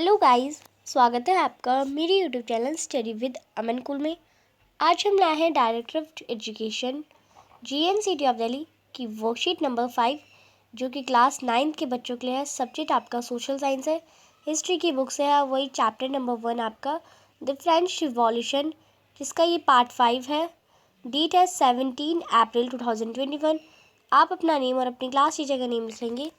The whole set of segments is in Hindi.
हेलो गाइस, स्वागत है आपका मेरे यूट्यूब चैनल स्टडी विद अमन कुल में। आज हम लाए हैं director of education GNCT of Delhi की वर्कशीट नंबर 5 जो कि क्लास 9 के बच्चों के लिए है। सब्जेक्ट आपका सोशल साइंस है। हिस्ट्री की बुक से है, वही चैप्टर नंबर 1 आपका द फ्रेंच रिवॉल्यूशन, जिसका ये पार्ट 5 है। डेट है 17 अप्रैल 2021। आप अपना नेम और अपनी क्लास टीचर का नेम लिख लेंगे।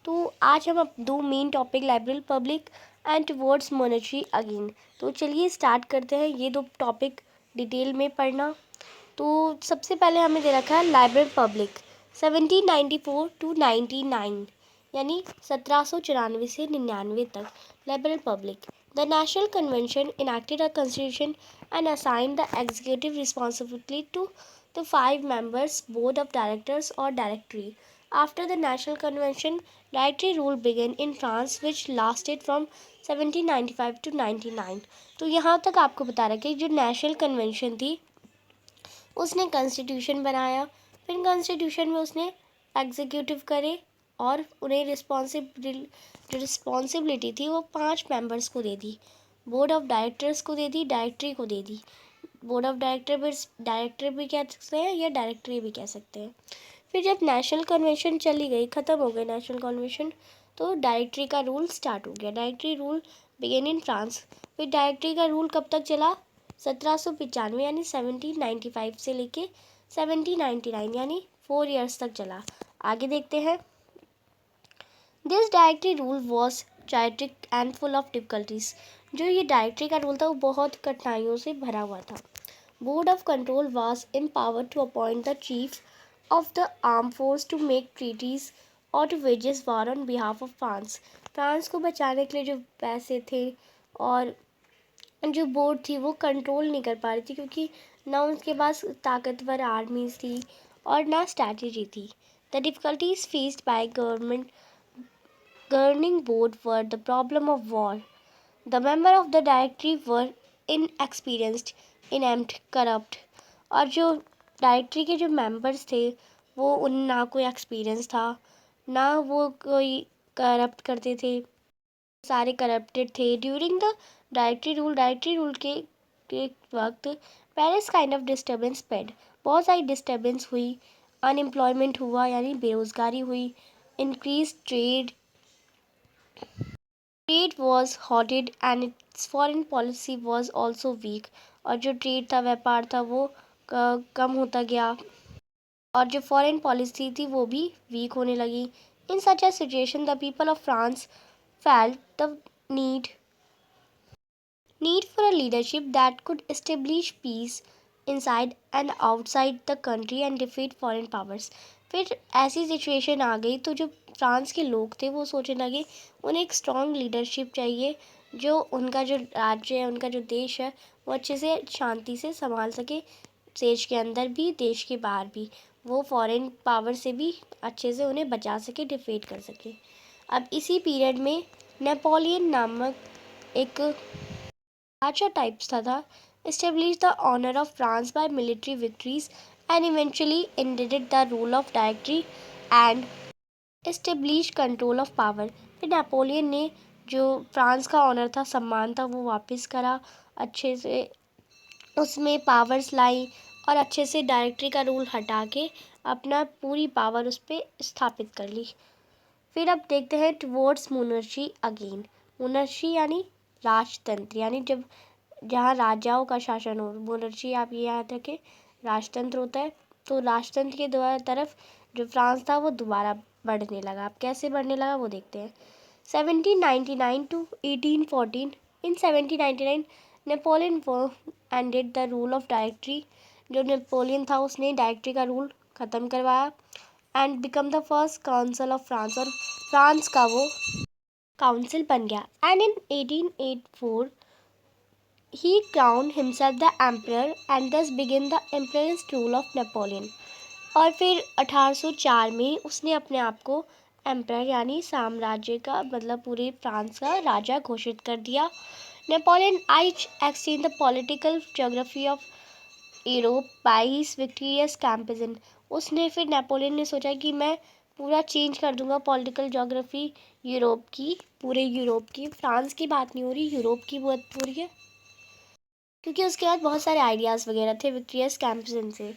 तो आज हम दो main topic library public and towards monetary again. तो चलिए स्टार्ट करते हैं ये दो टॉपिक डिटेल में पढ़ना। तो सबसे पहले हमें दे रखा है लाइब्रेरी पब्लिक 1794 टू 99, यानी 1794 से 99 तक। Library public the national convention enacted a constitution and assign the executive responsibility to the 5 members board of directors or directory. After the national convention, directory rule began in France which lasted from 1795 to 99. तो यहाँ तक आपको बता रहा कि जो नेशनल कन्वेंशन थी उसने कॉन्स्टिट्यूशन बनाया, फिर कॉन्स्टिट्यूशन में उसने एग्जीक्यूटिव करे और उन्हें रिस्पॉन्सिबिलिटी थी वो 5 मेंबर्स को दे दी। बोर्ड ऑफ डायरेक्टर्स को दे दी, डायरेक्टरी को दे दी। बोर्ड ऑफ डायरेक्टर भी कह सकते हैं या डायरेक्टरी भी कह सकते हैं। फिर जब नेशनल कन्वेंशन चली गई, ख़त्म हो गई नेशनल कन्वेंशन, तो डायरेक्टरी का रूल स्टार्ट हो गया। Directory rule began in France. फिर डायरेक्टरी का रूल कब तक चला? 1795 यानी 1795 से लेके 1799 यानी 4 ईयर्स तक चला। आगे देखते हैं। This directory rule was chaotic and full of difficulties. जो ये डायरेक्टरी का रूल था वो बहुत कठिनाइयों से भरा हुआ था। Board of control was empowered to appoint the chief of the arm force to make treaties और to wages war on behalf of France. France को बचाने के लिए जो पैसे थे और जो बोर्ड थी वो कंट्रोल नहीं कर पा रही थी, क्योंकि ना उनके पास ताकतवर आर्मीज थी और ना स्ट्रैटेजी थी। The difficulties faced by government governing board were the problem of war. The members of the directory were inexperienced, inept, corrupt. और जो डायरेक्टरी के जो मेंबर्स थे वो उन ना कोई एक्सपीरियंस था, ना वो कोई करप्ट करते थे, सारे करप्टेड थे। ड्यूरिंग द डायरेक्टरी रूल के वक्त Paris kind of disturbance spread. बहुत सारी डिस्टर्बेंस हुई, अनएम्प्लॉयमेंट हुआ यानी बेरोजगारी हुई, increase trade was halted and its foreign policy was also weak. और जो ट्रेड था, व्यापार था, वो कम होता गया और जो फॉरेन पॉलिसी थी वो भी वीक होने लगी। In such a situation the people of France felt the need for a leadership that could establish peace inside and outside the country and defeat foreign powers. फिर ऐसी सिचुएशन आ गई तो जो फ्रांस के लोग थे वो सोचने लगे उन्हें एक स्ट्रॉन्ग लीडरशिप चाहिए, जो उनका जो राज्य है, उनका जो देश है, वो अच्छे से शांति से संभाल सके, देश के अंदर भी देश के बाहर भी, वो फॉरेन पावर से भी अच्छे से उन्हें बचा सके, डिफीट कर सके। अब इसी पीरियड में नेपोलियन नामक एक Raja types था established the honor of France by military victories and eventually ended the rule of directory and established control of power. फिर नेपोलियन ने जो फ्रांस का ऑनर था, सम्मान था, वो वापस करा, अच्छे से उसमें पावर्स लाई और अच्छे से डायरेक्टरी का रूल हटा के अपना पूरी पावर उस पर स्थापित कर ली। फिर अब देखते हैं टुवर्ड्स मोनर्ची अगेन। मोनर्ची यानी राजतंत्र, यानी जब जहाँ राजाओं का शासन हो। मोनर्ची आप ये याद रखें, राजतंत्र होता है। तो राजतंत्र के द्वारा तरफ जो फ्रांस था वो दोबारा बढ़ने लगा। अब कैसे बढ़ने लगा वो देखते हैं। 1799 to 1814। In 1799 Napoleon ended the rule of directory. जो नेपोलियन था उसने डायरेक्टरी का रूल ख़त्म करवाया and become the first council of France, और फ्रांस का वो काउंसिल बन गया। And in 1884 he crowned himself the emperor and thus began the imperialist rule of Napoleon. और फिर 1804 में उसने अपने आप को एम्परर यानी साम्राज्य का मतलब पूरे फ्रांस का राजा घोषित कर दिया। Napoleon exchange the political geography of Europe by his victorious campaign. उसने फिर नेपोलियन ने सोचा कि मैं पूरा चेंज कर दूंगा पॉलिटिकल ज्योग्राफी यूरोप की, पूरे यूरोप की। फ्रांस की बात नहीं हो रही, यूरोप की बात हो रही है, क्योंकि उसके बाद बहुत सारे आइडियाज़ वगैरह थे विक्टोरियस कैम्पसन से।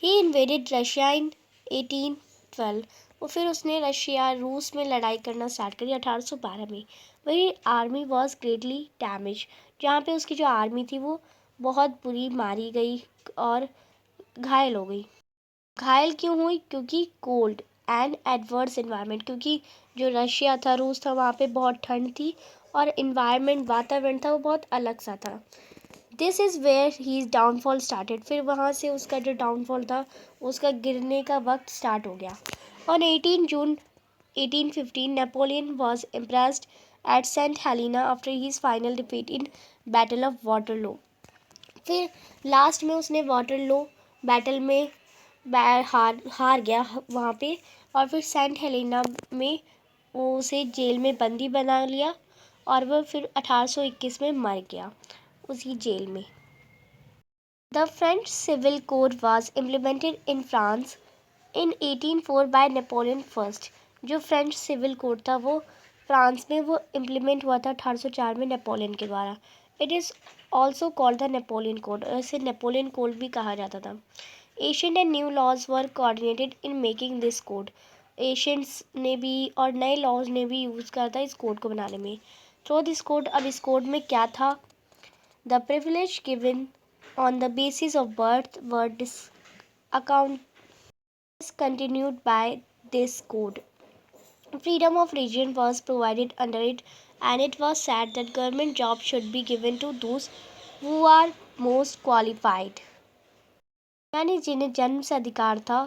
ही इन्वेडेड रशिया इन 1812। और फिर उसने रशिया रूस में लड़ाई करना स्टार्ट करी 1812 में। वही आर्मी वॉज ग्रेटली डैमेज, जहाँ पे उसकी जो आर्मी थी वो बहुत बुरी मारी गई और घायल हो गई। घायल क्यों हुई? क्योंकि कोल्ड एंड एडवर्स इन्वायरमेंट, क्योंकि जो रशिया था, रूस था, वहाँ पे बहुत ठंड थी और इन्वायरमेंट, वातावरण था, वो बहुत अलग सा था। This is where his downfall started. फिर वहाँ से उसका जो डाउनफॉल था, उसका गिरने का वक्त स्टार्ट हो गया। On 18 June 1815 Napoleon was impressed at saint Helena after his final defeat in battle of Waterloo. फिर लास्ट में उसने वाटरलू बैटल में हार गया वहाँ पे, और फिर सेंट हेलेना में वो उसे जेल में बंदी बना लिया और वह फिर 1821 में मर गया उसी जेल में। The French civil code was implemented in France in 1804 by Napoleon first. जो फ्रेंच सिविल कोड था वो फ्रांस में वो इम्प्लीमेंट हुआ था 1804 में नेपोलियन के द्वारा। It is also called the Napoleon code, और इसे नेपोलियन कोड भी कहा जाता था। Ancient and new laws were coordinated in making this code. Ancients ने भी और नए लॉज ने भी यूज़ करा था इस कोड को बनाने में। तो दिस कोड, अब इस कोड में क्या था? The privilege given on the basis of birth were discontinued by this code. Freedom of religion was provided under it, and it was said that government jobs should be given to those who are most qualified. यानी जिन्हें जन्म से अधिकार था,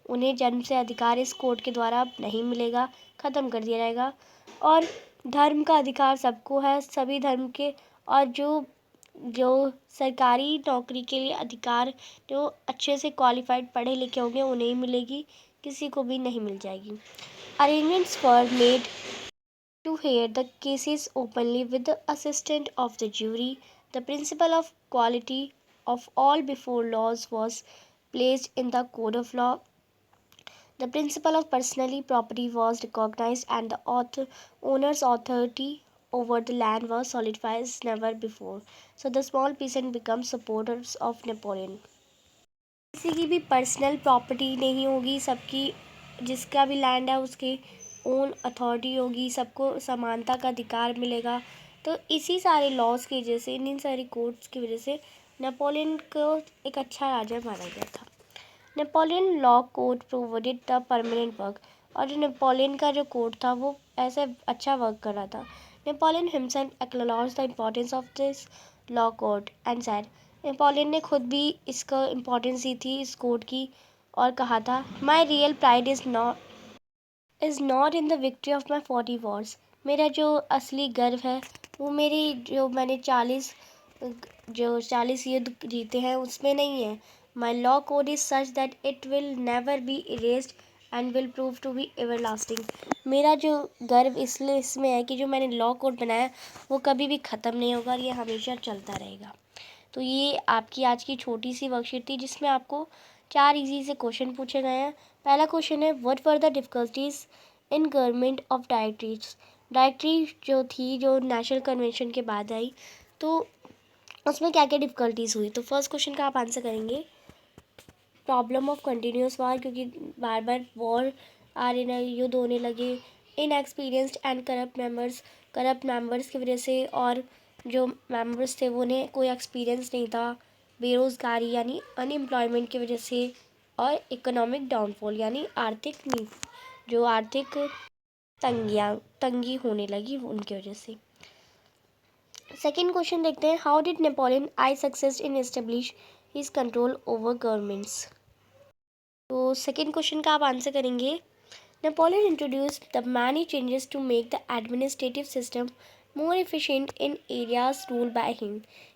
उन्हें जन्म से अधिकार इस कोड के द्वारा अब नहीं मिलेगा, ख़त्म कर दिया जाएगा। और धर्म का अधिकार सबको है, सभी धर्म के। और जो जो सरकारी नौकरी के लिए अधिकार, जो अच्छे से क्वालिफाइड पढ़े लिखे होंगे उन्हें ही मिलेगी, किसी को भी नहीं मिल जाएगी। Arrangements were made to hear the cases openly with the assistance of the jury. The principle of equality of all before laws was placed in the code of law. The principle of personal property was recognized, and the owner's authority over the land was solidified as never before. So the small peasant become supporters of Napoleon. किसी की भी पर्सनल प्रॉपर्टी नहीं होगी, सबकी जिसका भी लैंड है उसकी ओन अथॉरिटी होगी, सबको समानता का अधिकार मिलेगा। तो इसी सारे लॉज की वजह से, इन सारी कोड्स की वजह से नेपोलियन को एक अच्छा राजा माना गया था। Napoleon law code provided the permanent work. और जो नेपोलियन का जो कोड था वो ऐसे अच्छा वर्क कर रहा था। Napoleon himself acknowledged the importance of this law code and said, Napoleon ने खुद भी इसका इम्पोर्टेंस दी थी इस कोड की, और कहा था, my real pride is not in the victory of my 40 Wars. मेरा जो असली गर्व है वो मेरी जो मैंने 40 युद्ध जीते हैं उसमें नहीं है। My law code is such that it will never be erased and will prove to be everlasting. मेरा जो गर्व इसलिए इसमें है कि जो मैंने लॉ कोड बनाया वो कभी भी ख़त्म नहीं होगा और ये हमेशा चलता रहेगा। तो ये आपकी आज की छोटी सी वर्कशीट थी जिसमें आपको 4 इजी से क्वेश्चन पूछे गए हैं। पहला क्वेश्चन है, what were the difficulties in government of directories. Directory जो थी, जो नेशनल कन्वेंशन के बाद आई, तो उसमें क्या क्या डिफ़िकल्टीज़ हुई। तो फर्स्ट क्वेश्चन का आप आंसर करेंगे प्रॉब्लम ऑफ कंटिन्यूस वार, क्योंकि बार बार वॉर आ रहे, युद्ध होने लगे। इनएक्सपीरियंस्ड एंड करप्ट मेंबर्स की वजह से, और जो मेंबर्स थे वो उन्हें कोई एक्सपीरियंस नहीं था। बेरोज़गारी यानी अनएम्प्लॉयमेंट की वजह से, और इकोनॉमिक डाउनफॉल यानी आर्थिक तंगी होने लगी उनकी वजह से। सेकेंड क्वेश्चन देखते हैं, how did Napoleon I success in establish his control over governments. तो सेकेंड क्वेश्चन का आप आंसर करेंगे, Napoleon introduced the many changes to make the administrative system more efficient in areas ruled by him.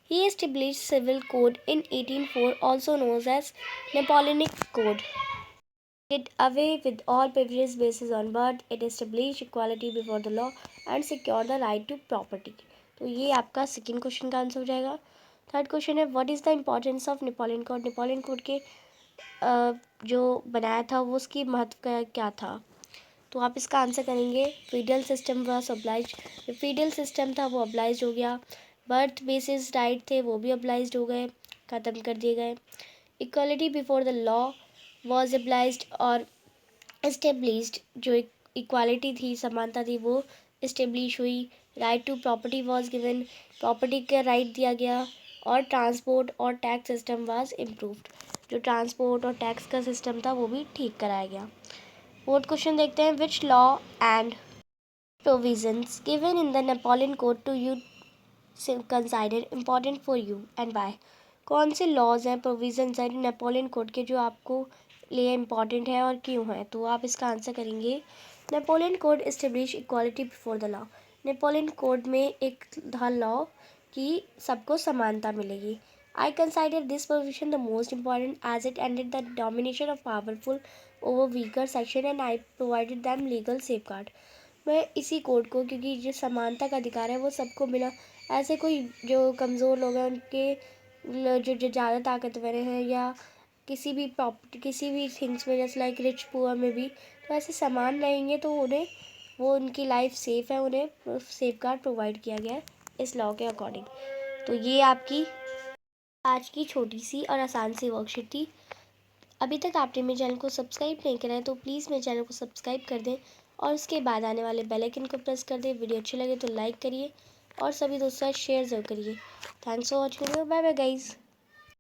He established civil code in 1804, also known as Napoleonic Code. It did away with all privileges based on birth. It established equality before the law and secured the right to property. तो ये आपका सेकेंड क्वेश्चन का आंसर हो जाएगा। थर्ड क्वेश्चन है, what is the importance of Napoleon code. Napoleon code के जो बनाया था वो उसकी महत्व क्या था। तो आप इसका आंसर करेंगे फीडल सिस्टम वाज ऑब्लाइज। जो फीडल सिस्टम था वो ऑब्लाइज हो गया। बर्थ बेसिस राइट थे वो भी ऑब्लाइज हो गए, ख़त्म कर दिए गए। Equality before the law was obliged और इस्टेब्लिश्ड। जो इक्वालिटी थी, समानता थी, वो इस्टेब्लिश हुई। Right to property was given, property का राइट दिया गया। और ट्रांसपोर्ट और टैक्स सिस्टम वाज इम्प्रूव्ड। जो ट्रांसपोर्ट और टैक्स का सिस्टम था वो भी ठीक कराया गया। फोर्थ क्वेश्चन देखते हैं, which law and provisions given in the Napoleon code to you consider important for you and why. कौन से लॉज हैं, प्रोविजंस हैं नेपोलियन कोड के जो आपको लिए इम्पॉर्टेंट है और क्यों है। तो आप इसका आंसर करेंगे Napoleon code establish equality before the law. Napoleon code में एक था लॉ कि सबको समानता मिलेगी। I consider this provision the most important as it ended the domination of powerful over weaker section and I provided them legal safeguard. मैं इसी कोड को, क्योंकि जो समानता का अधिकार है वो सबको मिला, ऐसे कोई जो कमज़ोर लोग हैं उनके जो जो ज़्यादा ताकतवर हैं या किसी भी प्रॉपर्टी किसी भी थिंग्स में, जैसे लाइक रिच पुअर में भी, तो ऐसे समान रहेंगे तो उन्हें वो उनकी लाइफ सेफ़ है, उन्हें सेफ गार्ड प्रोवाइड किया गया है इस लॉ के अकॉर्डिंग। तो ये आपकी आज की छोटी सी और आसान सी वर्कशीट थी। अभी तक आपने मेरे चैनल को सब्सक्राइब नहीं करा है तो प्लीज़ मेरे चैनल को सब्सक्राइब कर दें और उसके बाद आने वाले बेल आइकन को प्रेस कर दें। वीडियो अच्छी लगे तो लाइक करिए और सभी दोस्तों से शेयर ज़रूर करिए। Thanks for watching, bye bye guys.